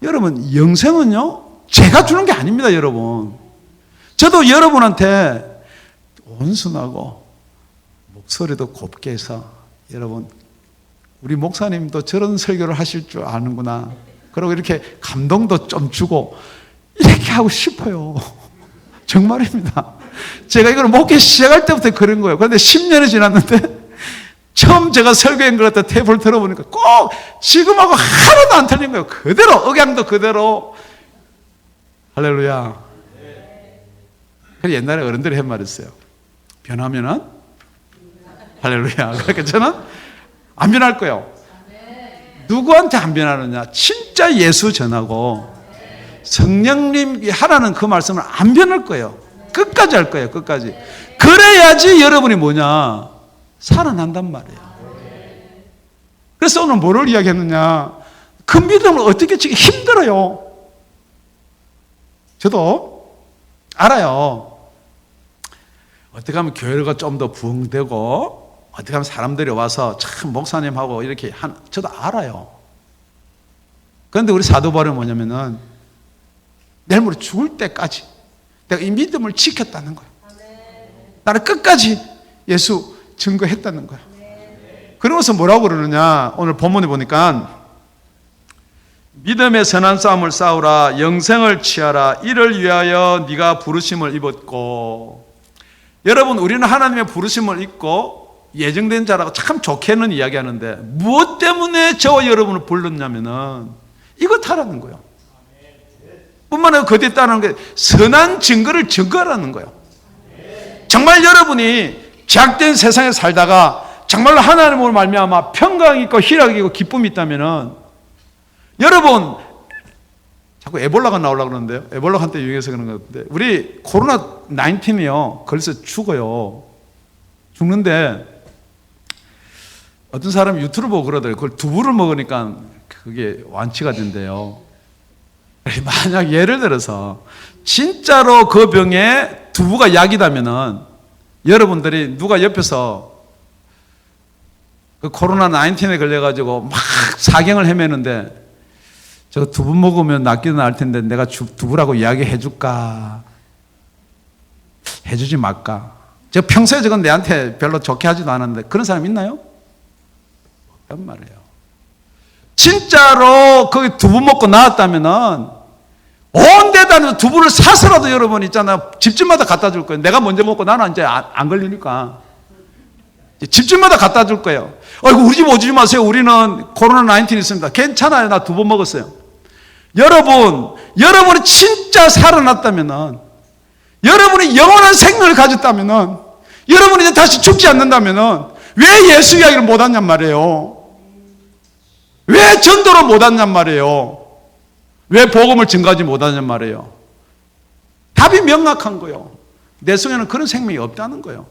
여러분 영생은요 제가 주는 게 아닙니다. 여러분 저도 여러분한테 온순하고 목소리도 곱게 해서 여러분 우리 목사님도 저런 설교를 하실 줄 아는구나, 그리고 이렇게 감동도 좀 주고 이렇게 하고 싶어요. 정말입니다. 제가 이걸 목회 시작할 때부터 그런 거예요. 그런데 10년이 지났는데 처음 제가 설교한 걸 갖다 테이프를 들어보니까 꼭 지금하고 하나도 안 틀린 거예요. 그대로 억양도 그대로. 할렐루야. 그래서 옛날에 어른들이 한 말이 있어요. 변하면은 할렐루야. 그러니까 저는 안 변할 거예요. 누구한테 안 변하느냐? 진짜 예수 전하고 성령님이 하라는 그 말씀을 안 변할 거예요. 끝까지 할 거예요. 끝까지. 그래야지 여러분이 뭐냐? 살아난단 말이에요. 그래서 오늘 뭐를 이야기했느냐? 그 믿음을 어떻게 지기 힘들어요. 저도 알아요. 어떻게 하면 교회가 좀 더 부흥되고 어떻게 하면 사람들이 와서 참 목사님하고 이렇게 저도 알아요. 그런데 우리 사도 바울은 뭐냐면은 내일 모레 죽을 때까지 내가 이 믿음을 지켰다는 거야. 나는 끝까지 예수 증거했다는 거야. 그러면서 뭐라고 그러느냐, 오늘 본문에 보니까 믿음의 선한 싸움을 싸우라, 영생을 취하라, 이를 위하여 네가 부르심을 입었고. 여러분, 우리는 하나님의 부르심을 입고 예정된 자라고 참 좋게는 이야기하는데 무엇 때문에 저와 여러분을 불렀냐면은 이것 하라는 거예요. 뿐만 아니라 그 뒤에 따르는 게 선한 증거를 증거하라는 거예요. 정말 여러분이 제약된 세상에 살다가 정말로 하나님으로 말미암아 평강이 있고 희락이 있고 기쁨이 있다면은, 여러분 자꾸 에볼라가 나오려고 그러는데요. 에볼라가 한때 유행해서 그런 것 같은데, 우리 코로나 19이요 걸려서 죽어요. 죽는데 어떤 사람이 유튜브 보고 그러더라고요. 그걸 두부를 먹으니까 그게 완치가 된대요. 만약 예를 들어서 진짜로 그 병에 두부가 약이다면은, 여러분들이 누가 옆에서 그 코로나 19에 걸려가지고 막 사경을 헤매는데 저 두부 먹으면 낫기는 날 텐데 내가 두부라고 이야기해 줄까? 해주지 말까? 저 평소에 저건 내한테 별로 좋게 하지도 않았는데 그런 사람 있나요? 없단 말이에요. 진짜로 거기 두부 먹고 나왔다면은 온 데다 두부를 사서라도 여러분 있잖아요. 집집마다 갖다 줄 거예요. 내가 먼저 먹고 나는 이제 안 걸리니까. 집집마다 갖다 줄 거예요. 아이고, 우리 집 오지 마세요. 우리는 코로나 19 있습니다. 괜찮아요. 나 두부 먹었어요. 여러분이 진짜 살아났다면은, 여러분이 영원한 생명을 가졌다면은, 여러분이 이제 다시 죽지 않는다면은, 왜 예수 이야기를 못 하냔 말이에요. 왜 전도를 못 하냔 말이에요. 왜 복음을 증가하지 못하냔 말이에요. 답이 명확한 거예요. 내 속에는 그런 생명이 없다는 거예요.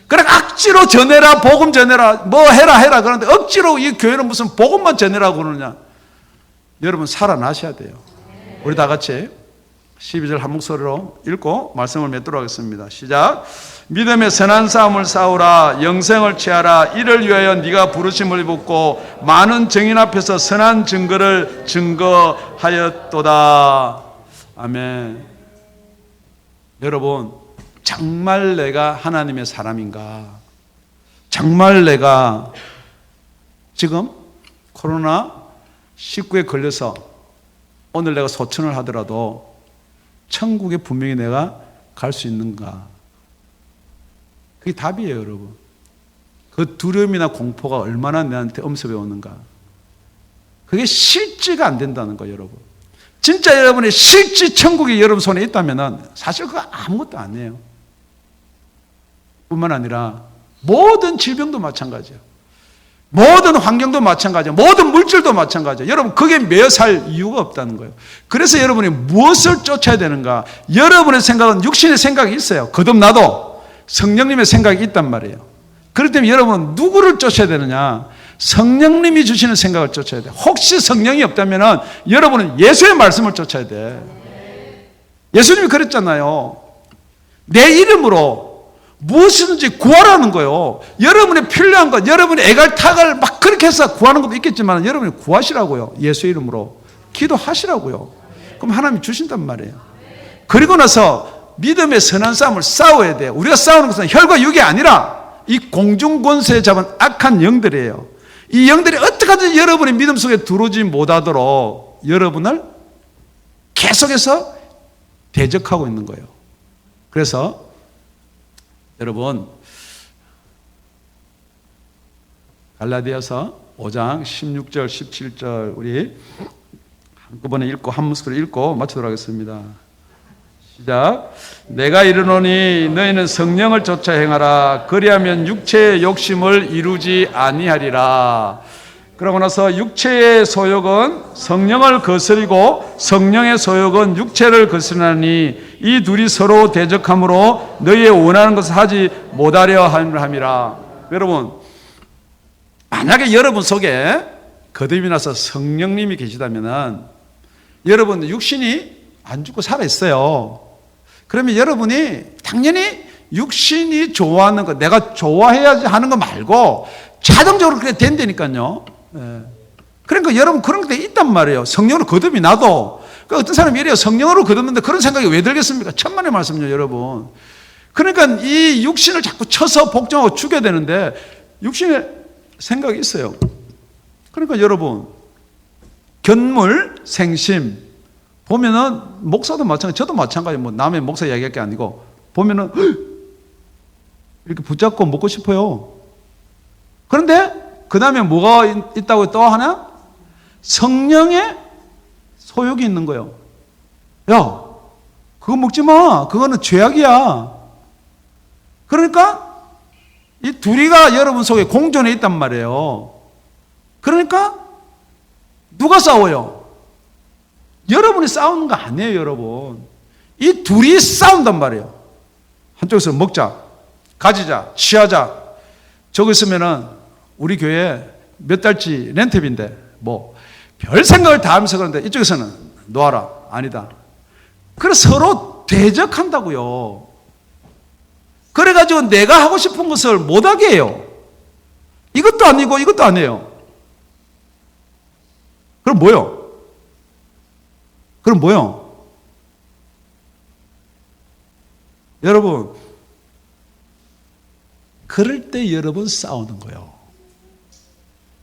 그래 억지로 전해라, 복음 전해라, 뭐 해라 그러는데 억지로 이 교회는 무슨 복음만 전해라고 그러느냐. 여러분 살아나셔야 돼요. 우리 다 같이 12절 한 목소리로 읽고 말씀을 맺도록 하겠습니다. 시작. 믿음의 선한 싸움을 싸우라, 영생을 취하라, 이를 위하여 네가 부르심을 입었고 많은 증인 앞에서 선한 증거를 증거하였도다. 아멘. 여러분, 정말 내가 하나님의 사람인가? 정말 내가 지금 코로나 19에 걸려서 오늘 내가 소천을 하더라도 천국에 분명히 내가 갈 수 있는가? 그게 답이에요, 여러분. 그 두려움이나 공포가 얼마나 내한테 엄습해 오는가? 그게 실지가 안 된다는 거예요, 여러분. 진짜 여러분의 실지 천국이 여러분 손에 있다면 사실 그거 아무것도 아니에요. 뿐만 아니라 모든 질병도 마찬가지예요. 모든 환경도 마찬가지예요. 모든 물질도 마찬가지예요. 여러분, 그게 매여 살 이유가 없다는 거예요. 그래서 여러분이 무엇을 쫓아야 되는가? 여러분의 생각은 육신의 생각이 있어요. 거듭나도 성령님의 생각이 있단 말이에요. 그렇기 때문에 여러분은 누구를 쫓아야 되느냐? 성령님이 주시는 생각을 쫓아야 돼. 혹시 성령이 없다면 여러분은 예수의 말씀을 쫓아야 돼. 예수님이 그랬잖아요. 내 이름으로 무엇이든지 구하라는 거예요. 여러분이 필요한 것, 여러분이 애갈타갈 막 그렇게 해서 구하는 것도 있겠지만 여러분이 구하시라고요. 예수 이름으로 기도하시라고요. 그럼 하나님이 주신단 말이에요. 그리고 나서 믿음의 선한 싸움을 싸워야 돼요. 우리가 싸우는 것은 혈과 육이 아니라 이 공중 권세에 잡은 악한 영들이에요. 이 영들이 어떻게든 여러분의 믿음 속에 들어오지 못하도록 여러분을 계속해서 대적하고 있는 거예요. 그래서 여러분, 갈라디아서 5장 16절 17절 우리 한꺼번에 읽고 한 목소리로 읽고 마치도록 하겠습니다. 시작. 내가 이르노니 너희는 성령을 쫓아 행하라. 그리하면 육체의 욕심을 이루지 아니하리라. 그러고 나서 육체의 소욕은 성령을 거스리고 성령의 소욕은 육체를 거스르나니 이 둘이 서로 대적함으로 너희의 원하는 것을 하지 못하려 함이라. 여러분, 만약에 여러분 속에 거듭이 나서 성령님이 계시다면은 여러분 육신이 안 죽고 살아있어요. 그러면 여러분이 당연히 육신이 좋아하는 거, 내가 좋아해야지 하는 거 말고 자동적으로 그렇게 된다니까요. 예. 그러니까 여러분 그런 게 있단 말이에요. 성령으로 거듭이 나도. 그러니까 어떤 사람이 이래요. 성령으로 거듭는데 그런 생각이 왜 들겠습니까? 천만의 말씀이요, 여러분. 그러니까 이 육신을 자꾸 쳐서 복종하고 죽여야 되는데 육신에 생각이 있어요. 그러니까 여러분 견물, 생심 보면은 목사도 마찬가지, 저도 마찬가지. 뭐 남의 목사 이야기할 게 아니고 보면은 이렇게 붙잡고 먹고 싶어요. 그런데 그 다음에 뭐가 있다고 또 하나? 성령의 소욕이 있는 거예요. 야, 그거 먹지 마. 그거는 죄악이야. 그러니까 이 둘이가 여러분 속에 공존해 있단 말이에요. 그러니까 누가 싸워요? 여러분이 싸우는 거 아니에요, 여러분. 이 둘이 싸운단 말이에요. 한쪽에서 먹자, 가지자, 취하자. 저기 있으면은 우리 교회 몇 달치 렌트비인데 뭐 별 생각을 다 하면서 그러는데 이쪽에서는 놓아라. 아니다. 그래서 서로 대적한다고요. 그래가지고 내가 하고 싶은 것을 못하게 해요. 이것도 아니고 이것도 아니에요. 그럼 뭐요? 그럼 뭐요? 여러분, 그럴 때 여러분 싸우는 거예요.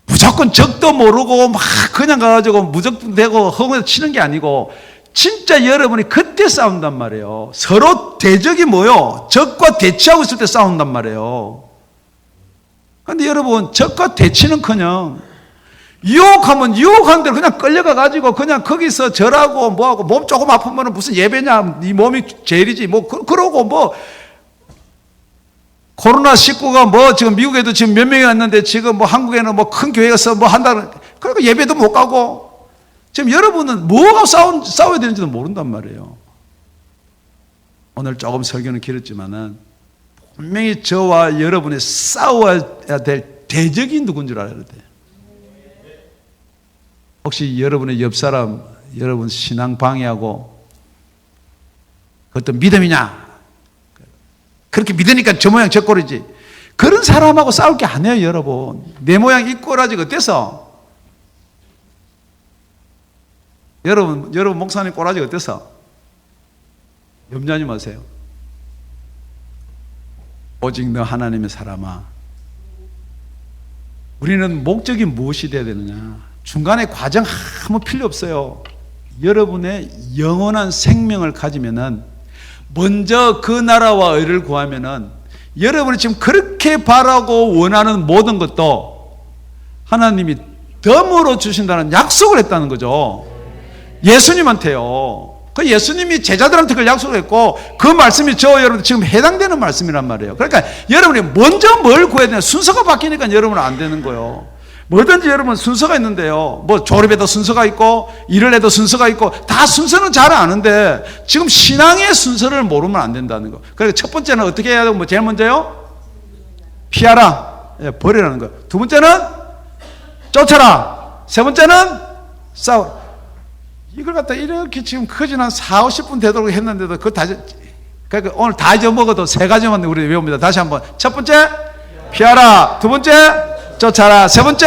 무조건 적도 모르고 막 그냥 가가지고 무적도 되고 허공에서 치는 게 아니고 진짜 여러분이 그때 싸운단 말이에요. 서로 대적이 뭐요? 적과 대치하고 있을 때 싸운단 말이에요. 그런데 여러분 적과 대치는커녕 유혹하면 유혹한 대로 그냥 끌려가가지고 그냥 거기서 절하고 뭐하고 몸 조금 아프면 무슨 예배냐, 네 몸이 제일이지 뭐 그러고 뭐 코로나19가 뭐 지금 미국에도 지금 몇 명이 왔는데 지금 뭐 한국에는 뭐 큰 교회에서 뭐 한다는, 그러니까 예배도 못 가고 지금 여러분은 뭐가 싸워야 되는지도 모른단 말이에요. 오늘 조금 설교는 길었지만은 분명히 저와 여러분이 싸워야 될 대적이 누군 줄 알아야 돼요. 혹시 여러분의 옆 사람, 여러분 신앙 방해하고 그것도 믿음이냐? 그렇게 믿으니까 저 모양 저 꼴이지. 그런 사람하고 싸울 게 아니에요, 여러분. 내 모양 이 꼴하지 어때서? 여러분 목사님 꼴하지 어때서? 염려하지 마세요. 오직 너 하나님의 사람아. 우리는 목적이 무엇이 되어야 되느냐? 중간에 과정 아무 필요 없어요. 여러분의 영원한 생명을 가지면은 먼저 그 나라와 의를 구하면은 여러분이 지금 그렇게 바라고 원하는 모든 것도 하나님이 덤으로 주신다는 약속을 했다는 거죠. 예수님한테요. 그 예수님이 제자들한테 그걸 약속을 했고 그 말씀이 저 여러분 지금 해당되는 말씀이란 말이에요. 그러니까 여러분이 먼저 뭘 구해야 되냐? 순서가 바뀌니까 여러분은 안 되는 거예요. 뭐든지 여러분 순서가 있는데요. 뭐 졸업에도 순서가 있고 일을 해도 순서가 있고 다 순서는 잘 아는데 지금 신앙의 순서를 모르면 안 된다는 거. 그래서 첫 번째는 어떻게 해야 되고 뭐 제일 먼저요? 피하라. 예, 버리라는 거. 두 번째는 쫓아라. 세 번째는 싸워. 이걸 갖다 이렇게 지금 커진 한 4, 50분 되도록 했는데도 그거 다, 그러니까 오늘 다 잊어먹어도 세 가지만 우리 외웁니다. 다시 한번. 첫 번째 피하라. 두 번째 쫓아라. 세 번째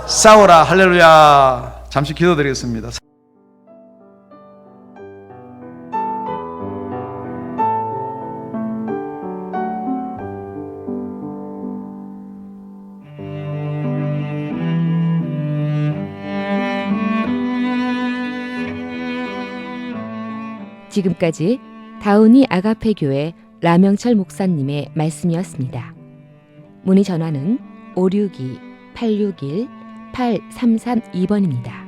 싸워라. 할렐루야. 잠시 기도드리겠습니다. 지금까지 다운이 아가페 교회 라명철 목사님의 말씀이었습니다. 문의 전화는 562-861-8332번입니다.